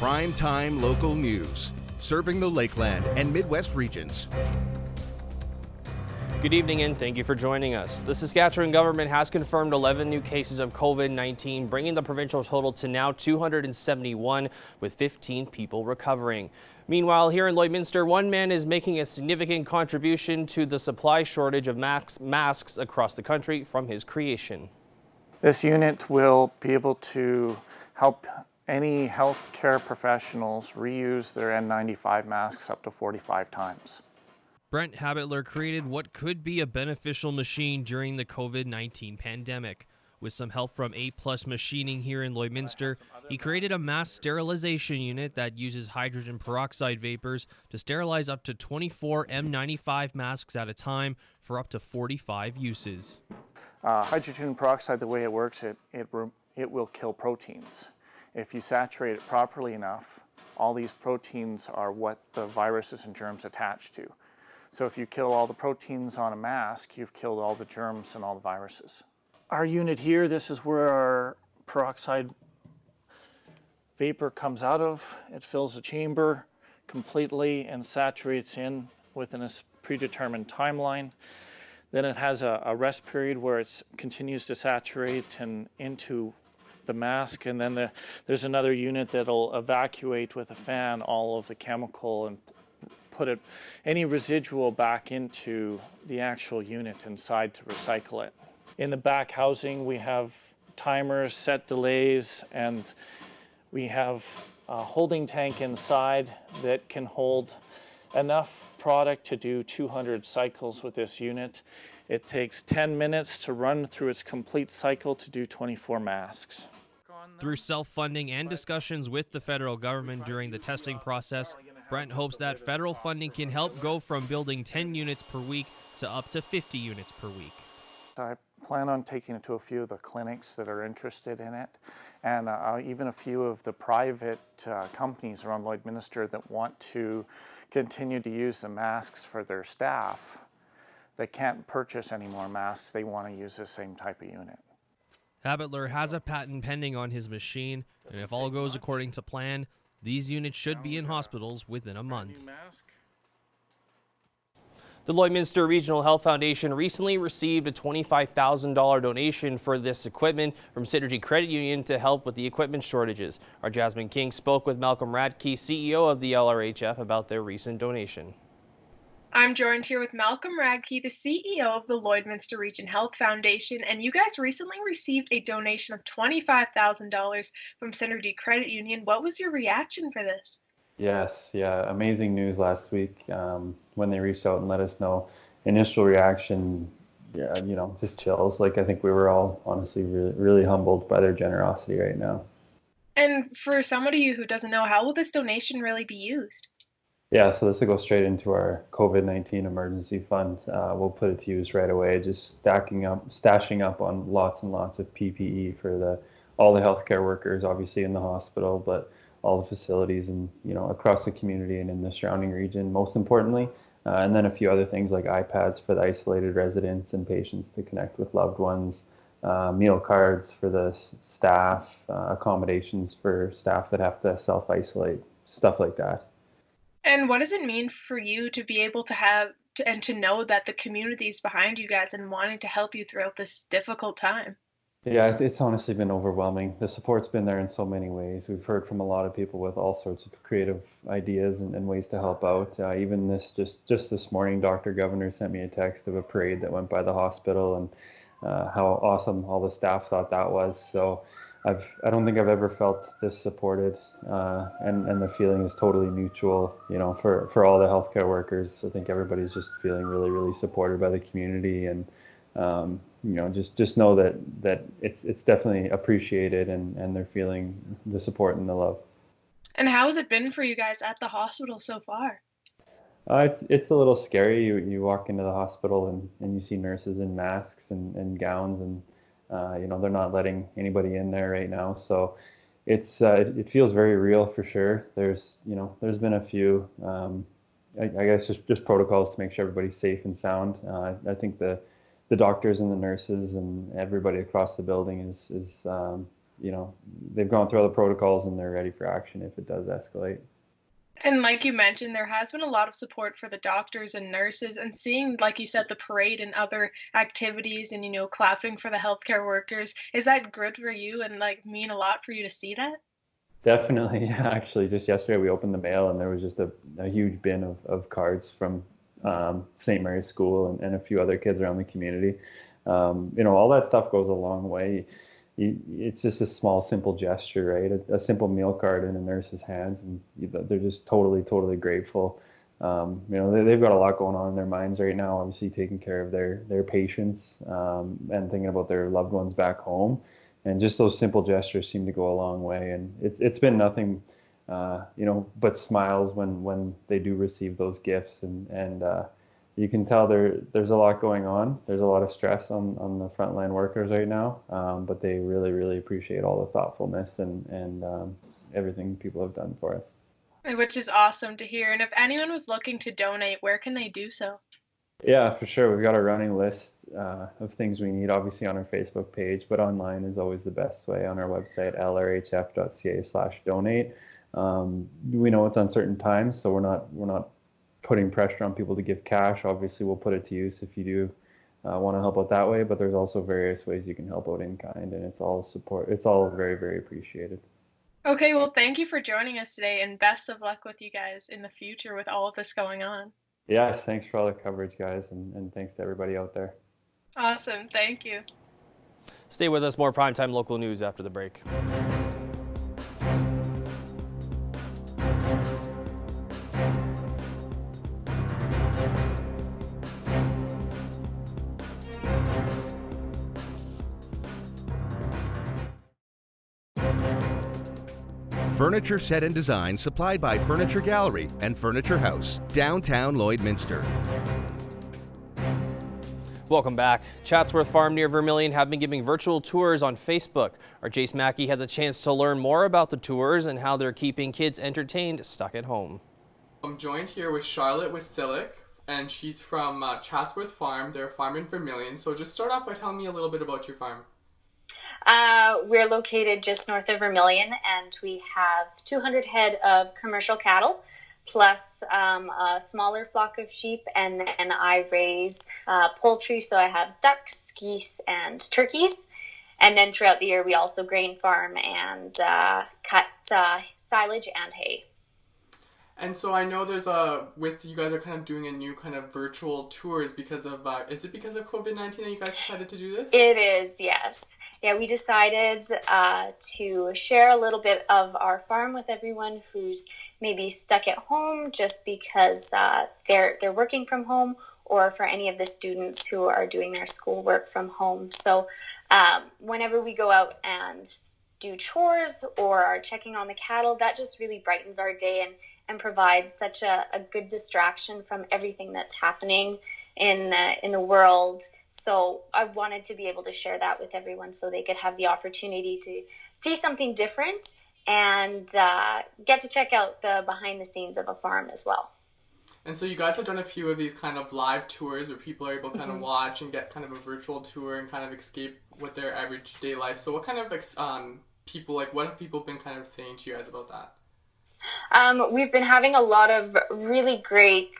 Prime-time local news, serving the Lakeland and Midwest regions. Good evening and thank you for joining us. The Saskatchewan government has confirmed 11 new cases of COVID-19, bringing the provincial total to now 271, with 15 people recovering. Meanwhile, here in Lloydminster, one man is making a significant contribution to the supply shortage of masks across the country from his creation. This unit will be able to help any healthcare professionals reuse their N95 masks up to 45 times. Brent Habitler created what could be a beneficial machine during the COVID-19 pandemic. With some help from A+ Machining here in Lloydminster, he created a mass sterilization unit that uses hydrogen peroxide vapors to sterilize up to 24 N95 masks at a time for up to 45 uses. Hydrogen peroxide, the way it works, it will kill proteins. If you saturate it properly enough, all these proteins are what the viruses and germs attach to. So if you kill all the proteins on a mask, you've killed all the germs and all the viruses. Our unit here, this is where our peroxide vapor comes out of. It fills the chamber completely and saturates in within a predetermined timeline. Then it has a rest period where it continues to saturate and into the mask, and then there's another unit that'll evacuate with a fan all of the chemical and put any residual back into the actual unit inside to recycle it. In the back housing, we have timers, set delays, and we have a holding tank inside that can hold enough product to do 200 cycles with this unit. It takes 10 minutes to run through its complete cycle to do 24 masks. Through self-funding and discussions with the federal government during the testing process, Brent hopes that federal funding can help go from building 10 units per week to up to 50 units per week. I plan on taking it to a few of the clinics that are interested in it, and even a few of the private companies around Lloydminster that want to continue to use the masks for their staff. They can't purchase any more masks. They want to use the same type of unit. Habitler has a patent pending on his machine, and if all goes according to plan, these units should be in hospitals within a month. The Lloydminster Regional Health Foundation recently received a $25,000 donation for this equipment from Synergy Credit Union to help with the equipment shortages. Our Jasmine King spoke with Malcolm Radke, CEO of the LRHF, about their recent donation. I'm joined here with Malcolm Radke, the CEO of the Lloydminster Region Health Foundation, and you guys recently received a donation of $25,000 from Synergy Credit Union. What was your reaction for this? Yes, yeah, amazing news last week when they reached out and let us know. Initial reaction, yeah, just chills. I think we were all honestly really humbled by their generosity right now. And for somebody who doesn't know, how will this donation really be used? Yeah, so this will go straight into our COVID-19 emergency fund. We'll put it to use right away, just stashing up on lots and lots of PPE for all the healthcare workers, obviously in the hospital, but all the facilities and across the community and in the surrounding region, most importantly. And then a few other things like iPads for the isolated residents and patients to connect with loved ones, meal cards for the staff, accommodations for staff that have to self-isolate, stuff like that. And what does it mean for you to be able to have and to know that the community is behind you guys and wanting to help you throughout this difficult time? Yeah, it's honestly been overwhelming. The support's been there in so many ways. We've heard from a lot of people with all sorts of creative ideas and ways to help out. Even just this morning, Dr. Governor sent me a text of a parade that went by the hospital and how awesome all the staff thought that was. So I don't think I've ever felt this supported, and the feeling is totally mutual. For all the healthcare workers, I think everybody's just feeling really, really supported by the community, and just know that it's definitely appreciated, and they're feeling the support and the love. And how has it been for you guys at the hospital so far? It's a little scary. You walk into the hospital and you see nurses in masks and gowns, and they're not letting anybody in there right now. So it feels very real for sure. There's been a few I guess just protocols to make sure everybody's safe and sound. I think the doctors and the nurses and everybody across the building is they've gone through all the protocols and they're ready for action if it does escalate. And like you mentioned, there has been a lot of support for the doctors and nurses, and seeing, like you said, the parade and other activities and, clapping for the healthcare workers. Is that good for you and like mean a lot for you to see that? Definitely. Yeah, actually, just yesterday we opened the mail and there was just a huge bin of cards from St. Mary's School and a few other kids around the community. All that stuff goes a long way. It's just a small, simple gesture, right? A simple meal card in a nurse's hands, and they're just totally, totally grateful. They've got a lot going on in their minds right now, obviously taking care of their patients and thinking about their loved ones back home. And just those simple gestures seem to go a long way. And it's been nothing, but smiles when they do receive those gifts. And you can tell there's a lot going on. There's a lot of stress on the frontline workers right now, but they really, really appreciate all the thoughtfulness and everything people have done for us. Which is awesome to hear. And if anyone was looking to donate, where can they do so? Yeah, for sure. We've got a running list of things we need, obviously on our Facebook page, but online is always the best way on our website, lrhf.ca/donate. We know it's uncertain times, so we're not putting pressure on people to give cash. Obviously, we'll put it to use if you do want to help out that way, but there's also various ways you can help out in kind, and it's all support. It's all very, very appreciated. Okay, well, thank you for joining us today, and best of luck with you guys in the future with all of this going on. Yes, thanks for all the coverage, guys, and thanks to everybody out there. Awesome, thank you. Stay with us, more primetime local news after the break. Furniture set and design supplied by Furniture Gallery and Furniture House, downtown Lloydminster. Welcome back. Chatsworth Farm near Vermilion have been giving virtual tours on Facebook. Our Jace Mackey had the chance to learn more about the tours and how they're keeping kids entertained stuck at home. I'm joined here with Charlotte Wasilic, and she's from Chatsworth Farm. They're a farm in Vermilion. So just start off by telling me a little bit about your farm. We're located just north of Vermilion, and we have 200 head of commercial cattle, plus a smaller flock of sheep, and then I raise poultry, so I have ducks, geese, and turkeys. And then throughout the year, we also grain farm and cut silage and hay. And so I know there's you guys are kind of doing a new kind of virtual tours because of, is it because of COVID-19 that you guys decided to do this? It is, yes. Yeah, we decided to share a little bit of our farm with everyone who's maybe stuck at home just because they're working from home, or for any of the students who are doing their schoolwork from home. So whenever we go out and do chores or are checking on the cattle, that just really brightens our day and provides such a good distraction from everything that's happening in the world. So I wanted to be able to share that with everyone so they could have the opportunity to see something different and get to check out the behind the scenes of a farm as well. And so you guys have done a few of these kind of live tours where people are able to kind of watch and get kind of a virtual tour and kind of escape with their average day life. So what kind of what have people been kind of saying to you guys about that? We've been having a lot of really great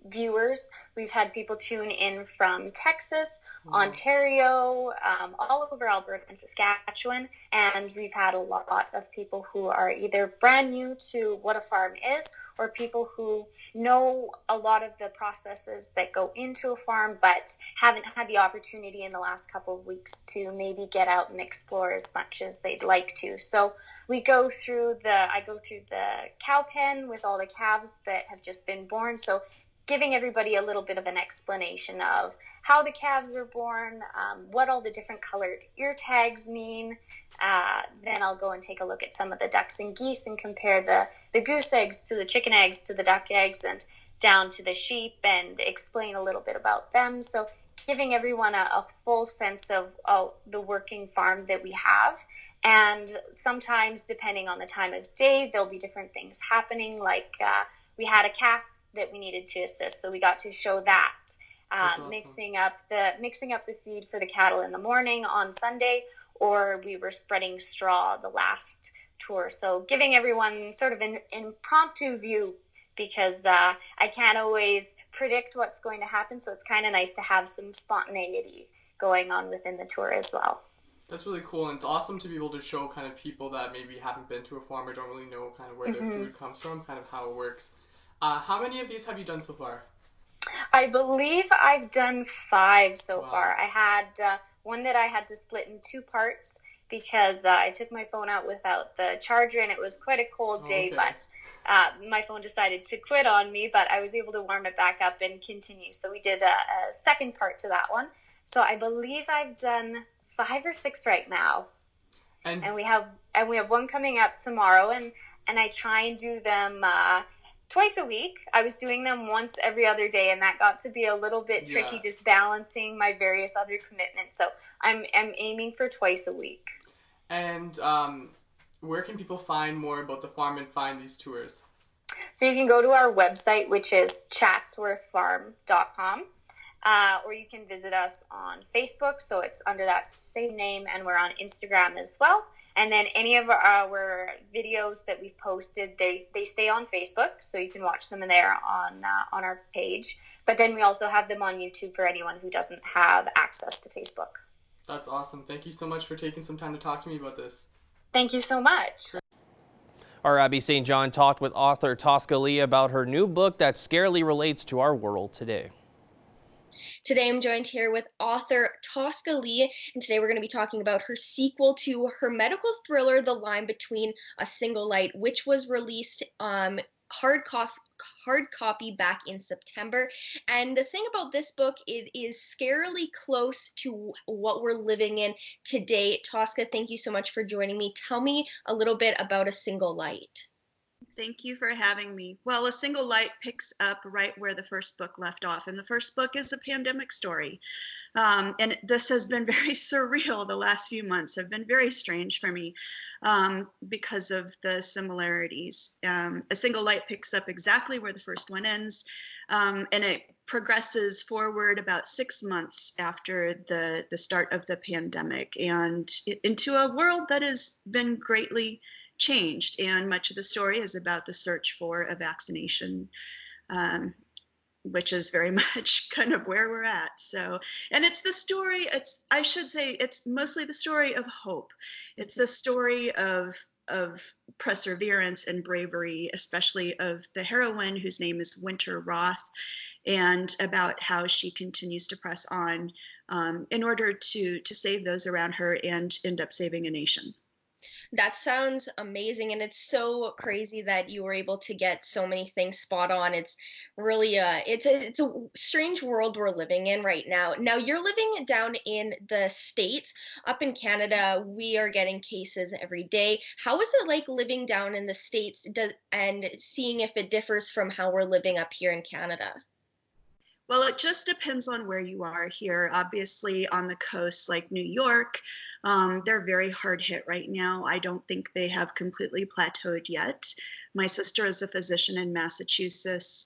viewers. We've had people tune in from Texas, Ontario, all over Alberta and Saskatchewan, and we've had a lot of people who are either brand new to what a farm is, or people who know a lot of the processes that go into a farm but haven't had the opportunity in the last couple of weeks to maybe get out and explore as much as they'd like to. So I go through the cow pen with all the calves that have just been born, so giving everybody a little bit of an explanation of how the calves are born, what all the different colored ear tags mean. Then I'll go and take a look at some of the ducks and geese and compare the goose eggs to the chicken eggs to the duck eggs and down to the sheep, and explain a little bit about them. So giving everyone a full sense of the working farm that we have. And sometimes, depending on the time of day, there'll be different things happening. Like we had a calf that we needed to assist, so we got to show that. Awesome. Mixing up the feed for the cattle in the morning on Sunday, or we were spreading straw the last tour. So giving everyone sort of an impromptu view, because I can't always predict what's going to happen. So it's kind of nice to have some spontaneity going on within the tour as well. That's really cool, and it's awesome to be able to show kind of people that maybe haven't been to a farm or don't really know kind of where their food comes from, kind of how it works. How many of these have you done so far? I believe I've done 5 so far. I had one that I had to split in 2 parts because I took my phone out without the charger, and it was quite a cold day, but my phone decided to quit on me, but I was able to warm it back up and continue. So we did a second part to that one. So I believe I've done 5 or 6 right now. And we have one coming up tomorrow, and I try and do them twice a week. I was doing them once every other day, and that got to be a little bit tricky, just balancing my various other commitments. So I'm aiming for twice a week. And where can people find more about the farm and find these tours? So you can go to our website, which is chatsworthfarm.com, or you can visit us on Facebook. So it's under that same name, and we're on Instagram as well. And then any of our videos that we've posted, they stay on Facebook, so you can watch them in there on our page. But then we also have them on YouTube for anyone who doesn't have access to Facebook. That's awesome. Thank you so much for taking some time to talk to me about this. Thank you so much. Our Abby St. John talked with author Tosca Lee about her new book that scarily relates to our world today. Today I'm joined here with author Tosca Lee, and today we're going to be talking about her sequel to her medical thriller, The Line Between a Single Light, which was released hard copy back in September. And the thing about this book, it is scarily close to what we're living in today. Tosca, thank you so much for joining me. Tell me a little bit about A Single Light. Thank you for having me. Well, A Single Light picks up right where the first book left off, and the first book is a pandemic story. And this has been very surreal. The last few months have been very strange for me because of the similarities. A Single Light picks up exactly where the first one ends, and it progresses forward about 6 months after the start of the pandemic, and into a world that has been greatly changed, and much of the story is about the search for a vaccination, which is very much kind of where we're at. So, and it's the story, I should say, it's mostly the story of hope. It's the story of perseverance and bravery, especially of the heroine, whose name is Winter Roth, and about how she continues to press on in order to save those around her and end up saving a nation. That sounds amazing, and it's so crazy that you were able to get so many things spot on. It's really it's a strange world we're living in right now. Now you're living down in the States. Up in Canada, we are getting cases every day. How is it like living down in the States, and seeing if it differs from how we're living up here in Canada? Well, it just depends on where you are here. Obviously, on the coast, like New York, they're very hard hit right now. I don't think they have completely plateaued yet. My sister is a physician in Massachusetts.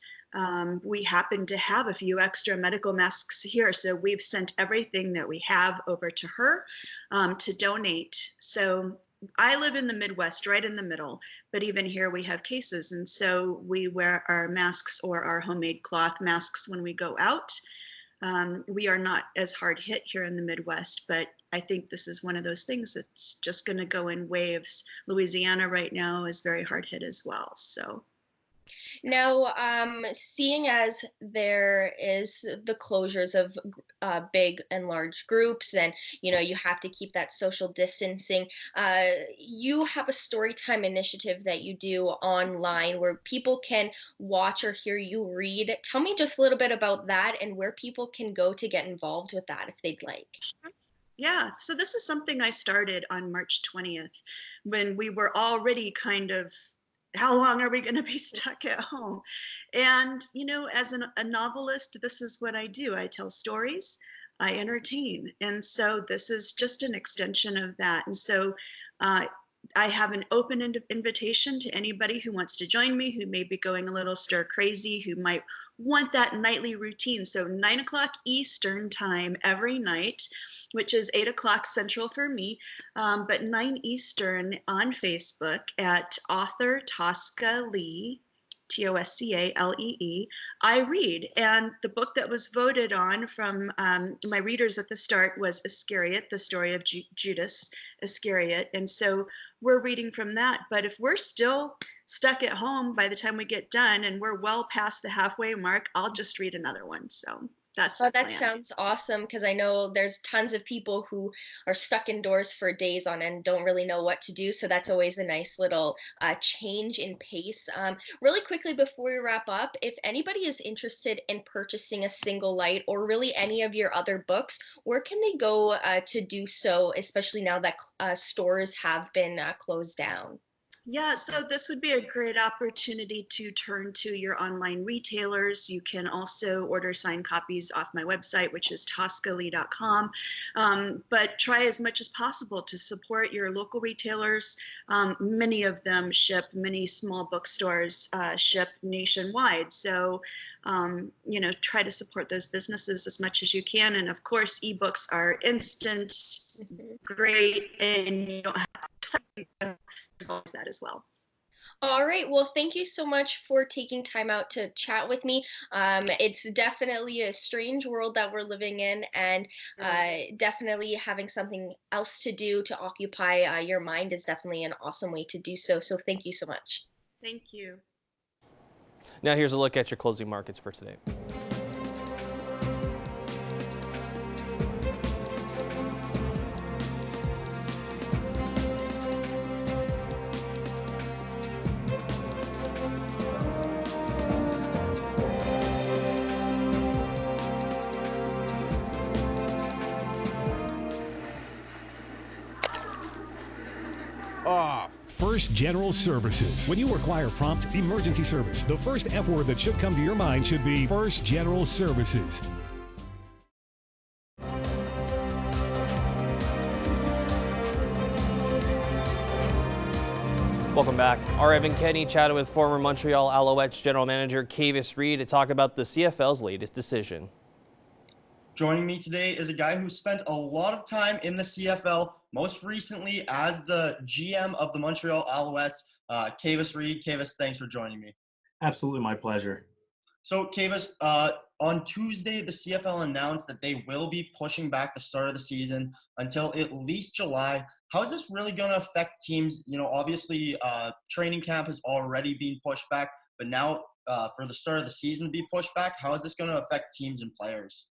We happen to have a few extra medical masks here, so we've sent everything that we have over to her to donate. So I live in the Midwest, right in the middle, but even here we have cases. And so we wear our masks or our homemade cloth masks when we go out. We are not as hard hit here in the Midwest, but I think this is one of those things that's just going to go in waves. Louisiana right now is very hard hit as well. So. Now, seeing as there is the closures of big and large groups, and you have to keep that social distancing, you have a story time initiative that you do online where people can watch or hear you read. Tell me just a little bit about that and where people can go to get involved with that if they'd like. Yeah, so this is something I started on March 20th when we were already kind of, how long are we going to be stuck at home? And, as a novelist, this is what I do. I tell stories, I entertain. And so this is just an extension of that. And so I have an open invitation to anybody who wants to join me, who may be going a little stir crazy, who might want that nightly routine. So 9 o'clock Eastern time every night, which is 8 o'clock Central for me, but 9 Eastern on Facebook at author Tosca Lee, Toscalee. I read. And the book that was voted on from my readers at the start was Iscariot, the story of Judas Iscariot. And so we're reading from that. But if we're still stuck at home by the time we get done and we're well past the halfway mark, I'll just read another one. So that's Oh, the that plan. sounds awesome because I know there's tons of people who are stuck indoors for days on end, don't really know what to do. So that's always a nice little change in pace. Really quickly before we wrap up, if anybody is interested in purchasing a single light or really any of your other books, where can they go to do so, especially now that stores have been closed down? Yeah, so this would be a great opportunity to turn to your online retailers. You can also order signed copies off my website, which is toscalee.com. But try as much as possible to support your local retailers. Many of them ship, many small bookstores ship nationwide. So, try to support those businesses as much as you can. And of course, ebooks are instant, great, and you don't have to that as well. All right. Well, thank you so much for taking time out to chat with me. It's definitely a strange world that we're living in, and definitely having something else to do to occupy your mind is definitely an awesome way to do so. So, thank you so much. Thank you. Now here's a look at your closing markets for today. First General Services. When you require prompt emergency service, the first F word that should come to your mind should be First General Services. Welcome back. Our Evan Kenny chatted with former Montreal Alouettes general manager Kavis Reed to talk about the CFL's latest decision. Joining me today is a guy who spent a lot of time in the CFL, most recently as the GM of the Montreal Alouettes, Kavis Reed. Kavis, thanks for joining me. Absolutely, my pleasure. So, Kavis, on Tuesday, the CFL announced that they will be pushing back the start of the season until at least July. How is this really going to affect teams? Obviously, training camp has already been pushed back, but now for the start of the season to be pushed back, how is this going to affect teams and players?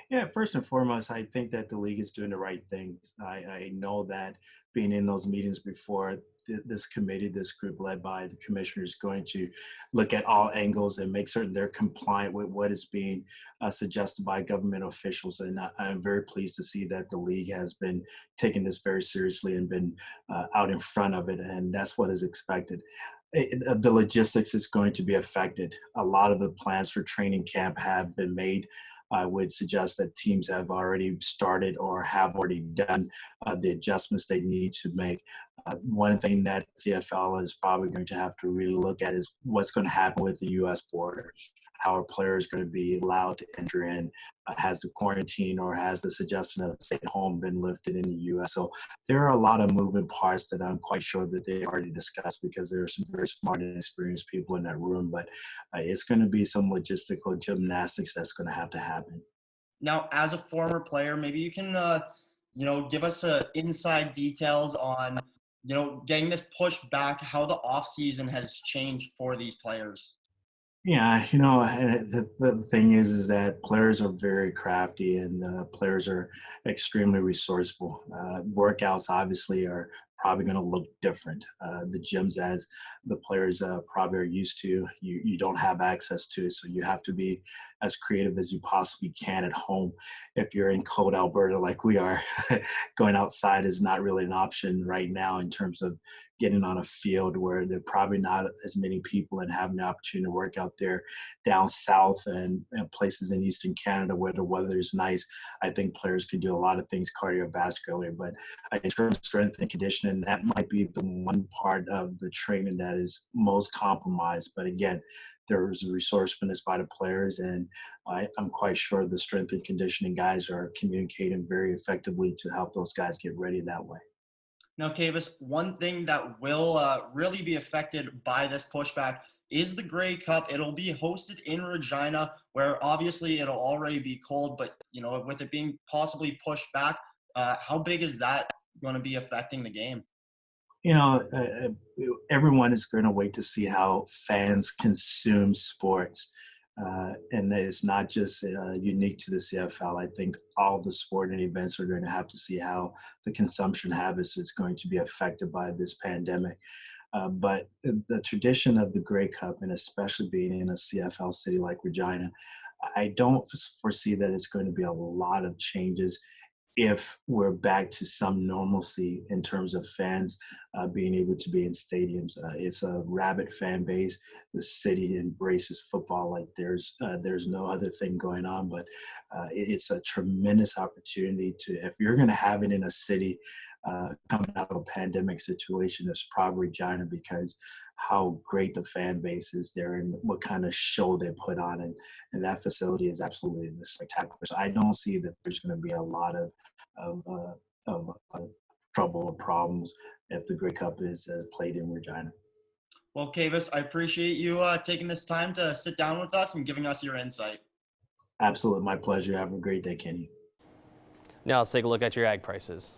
Yeah, first and foremost, I think that the league is doing the right things. I know that being in those meetings before, this committee, this group led by the commissioner, is going to look at all angles and make certain they're compliant with what is being suggested by government officials. And I'm very pleased to see that the league has been taking this very seriously and been out in front of it. And that's what is expected. The logistics is going to be affected. A lot of the plans for training camp have been made. I would suggest that teams have already started or have already done the adjustments they need to make. One thing that CFL is probably going to have to really look at is what's going to happen with the U.S. border. How are players going to be allowed to enter in? Has the quarantine or has the suggestion of stay at home been lifted in the U.S.? So there are a lot of moving parts that I'm quite sure that they already discussed because there are some very smart and experienced people in that room. But it's going to be some logistical gymnastics that's going to have to happen. Now, as a former player, maybe you can, give us inside details on, getting this pushed back, how the offseason has changed for these players. Yeah, the thing is that players are very crafty and players are extremely resourceful. Workouts obviously are probably going to look different. The gyms, as the players probably are used to, you don't have access to, so you have to be as creative as you possibly can at home. If you're in cold Alberta like we are, going outside is not really an option right now in terms of getting on a field where there are probably not as many people and having the opportunity to work out there down south and places in Eastern Canada where the weather is nice. I think players can do a lot of things cardiovascularly, but in terms of strength and conditioning, that might be the one part of the training that is most compromised. But again, there's resourcefulness by the players, and I'm quite sure the strength and conditioning guys are communicating very effectively to help those guys get ready that way. Now, Kavis, one thing that will really be affected by this pushback is the Grey Cup. It'll be hosted in Regina, where obviously it'll already be cold, but with it being possibly pushed back, how big is that going to be affecting the game? Everyone is going to wait to see how fans consume sports. And it's not just unique to the CFL. I think all the sporting events are going to have to see how the consumption habits is going to be affected by this pandemic. But the tradition of the Grey Cup, and especially being in a CFL city like Regina, I don't foresee that it's going to be a lot of changes if we're back to some normalcy in terms of fans being able to be in stadiums. It's a rabid fan base. The city embraces football like there's no other thing going on, but it's a tremendous opportunity to, if you're going to have it in a city coming out of a pandemic situation, it's probably Regina, because how great the fan base is there and what kind of show they put on, and that facility is absolutely spectacular. So I don't see that there's going to be a lot of trouble or problems if the Grey Cup is played in Regina. Well, Kavis, I appreciate you taking this time to sit down with us and giving us your insight. Absolutely, my pleasure. Have a great day, Kenny. Now let's take a look at your ag prices.